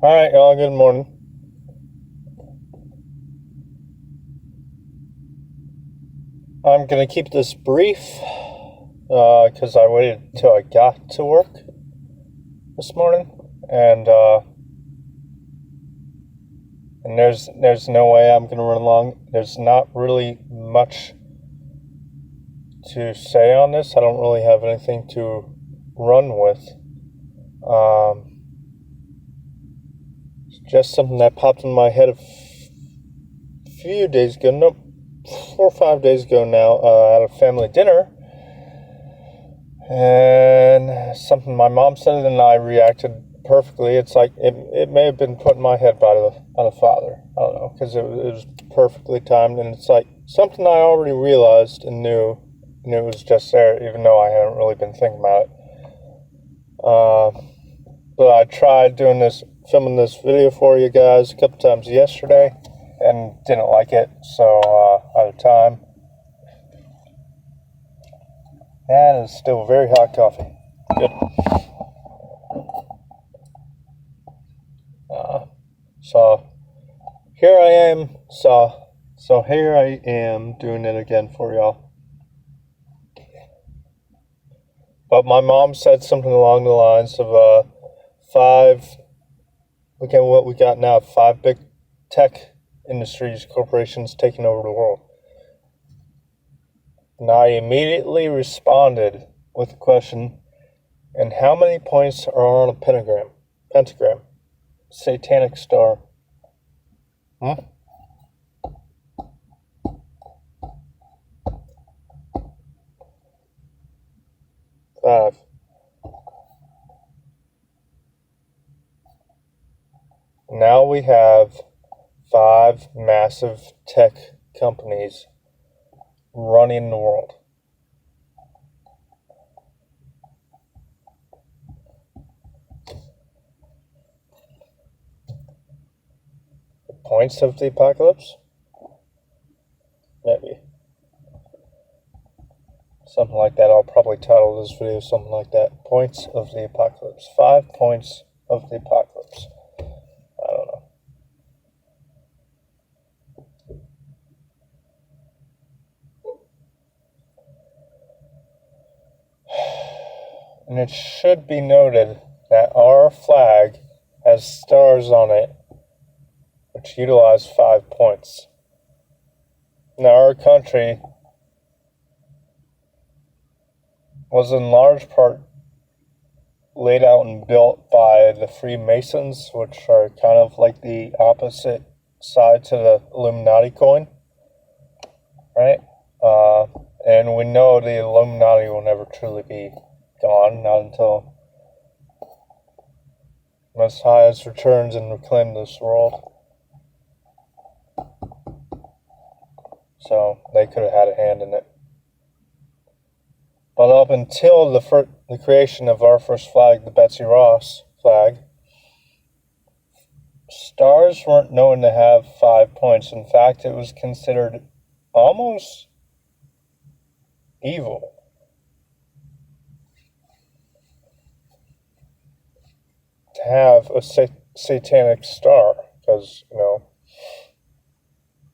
All right, y'all. Good morning. I'm gonna keep this brief because I waited until I got to work this morning, and there's no way I'm gonna run long. There's not really much to say on this. I don't really have anything to run with. It's just something that popped in my head a few days ago. Nope, 4 or 5 days ago now, at a family dinner, and something my mom said, and I reacted perfectly. It's like it may have been put in my head by the father. I don't know, because it was perfectly timed, and it's like something I already realized and knew, and it was just there, even though I hadn't really been thinking about it. But I tried filming this video for you guys a couple times yesterday, and didn't like it, so out of time. That is still very hot coffee. Good. So here I am. So here I am doing it again for y'all. But my mom said something along the lines of look at what we got now, 5 big tech industries, corporations taking over the world. And I immediately responded with the question, and how many points are on a pentagram? Satanic star. 5. Now we have 5 massive tech companies running the world. The points of the apocalypse? Maybe. Something like that. I'll probably title this video something like that. Points of the apocalypse. 5 points of the apocalypse. I don't know. And it should be noted that our flag has stars on it, which utilize 5 points. Now, our country was in large part laid out and built by the Freemasons, which are kind of like the opposite side to the Illuminati coin, right? And we know the Illuminati will never truly be gone, not until Most High returns and reclaims this world. So they could have had a hand in it. But up until the creation of our first flag, the Betsy Ross flag, stars weren't known to have 5 points. In fact, it was considered almost evil to have a satanic star, because,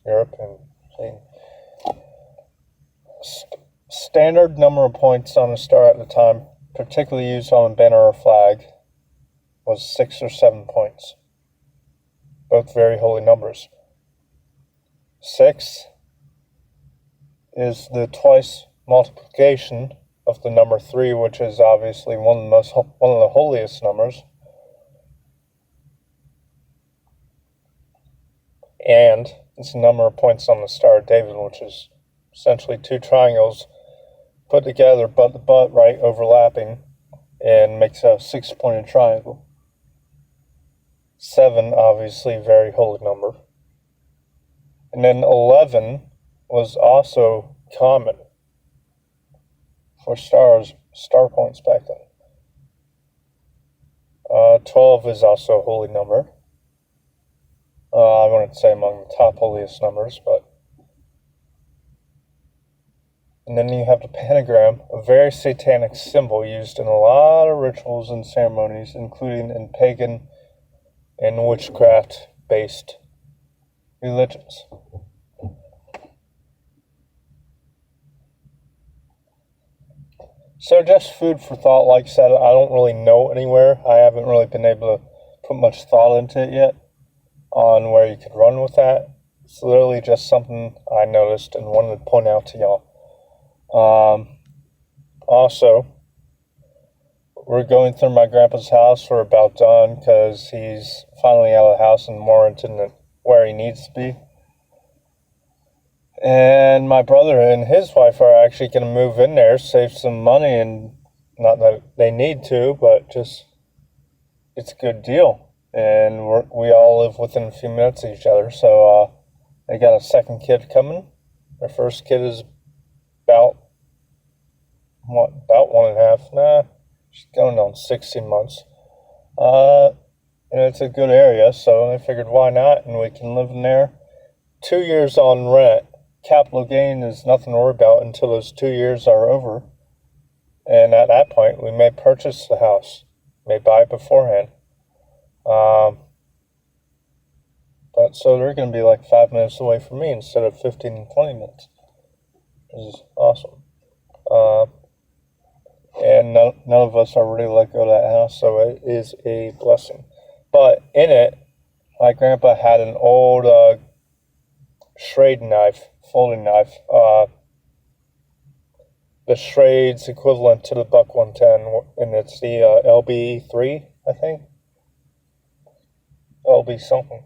Europe and standard number of points on a star at the time, particularly used on a banner or flag, was 6 or 7 points. Both very holy numbers. 6 is the twice multiplication of the number 3, which is obviously one of the holiest numbers. And it's the number of points on the Star of David, which is essentially 2 triangles put together, butt to butt, right, overlapping, and makes a 6-pointed triangle. 7, obviously, very holy number. And then 11 was also common for star points back then. 12 is also a holy number. I wouldn't say among the top holiest numbers, but... And then you have the pentagram, a very satanic symbol used in a lot of rituals and ceremonies, including in pagan and witchcraft-based religions. So just food for thought. Like I said, I don't really know anywhere. I haven't really been able to put much thought into it yet on where you could run with that. It's literally just something I noticed and wanted to point out to y'all. Also, we're going through my grandpa's house. We're about done because he's finally out of the house in Warrenton where he needs to be. And my brother and his wife are actually going to move in there, save some money, and not that they need to, but just it's a good deal. And we all live within a few minutes of each other. So they got a second kid coming. Their first kid is about 1.5. Nah, she's going on 16 months. And it's a good area, so I figured why not, and we can live in there. 2 years on rent. Capital gain is nothing to worry about until those 2 years are over. And at that point, we may purchase the house, may buy it beforehand. But so they're going to be like 5 minutes away from me instead of 15 and 20 minutes. This is awesome. And none of us are ready to let go of that house, so it is a blessing. But in it, my grandpa had an old Schrade knife, folding knife. The Schrade's equivalent to the Buck 110, and it's the LB3, I think. LB something.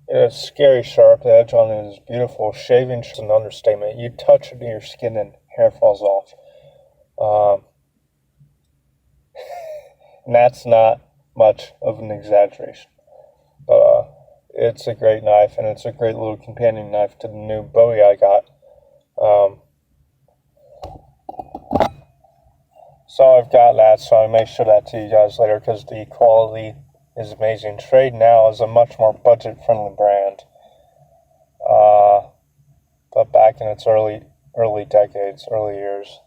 It has scary sharp. The edge on it is beautiful. Shaving is an understatement. You touch it in your skin and hair falls off. And that's not much of an exaggeration. But it's a great knife, and it's a great little companion knife to the new Bowie I got. So I've got that, so I may show that to you guys later because the quality is amazing. Schrade now is a much more budget-friendly brand. But back in its early years,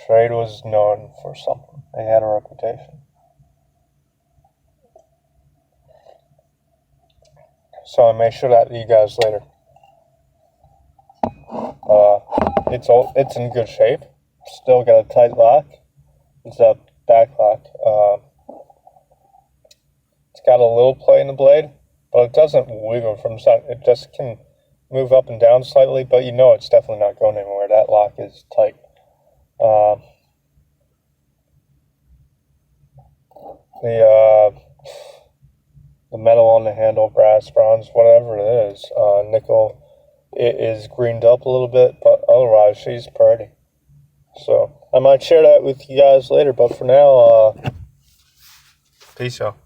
Schrade was known for something. They had a reputation. So I may show that to you guys later. It's in good shape. Still got a tight lock. It's a back lock. It's got a little play in the blade, but it doesn't wiggle from the side. It just can move up and down slightly, but you know it's definitely not going anywhere. That lock is tight. The metal on the handle, brass, bronze, whatever it is, nickel, it is greened up a little bit, but otherwise she's pretty. So I might share that with you guys later, but for now, peace out.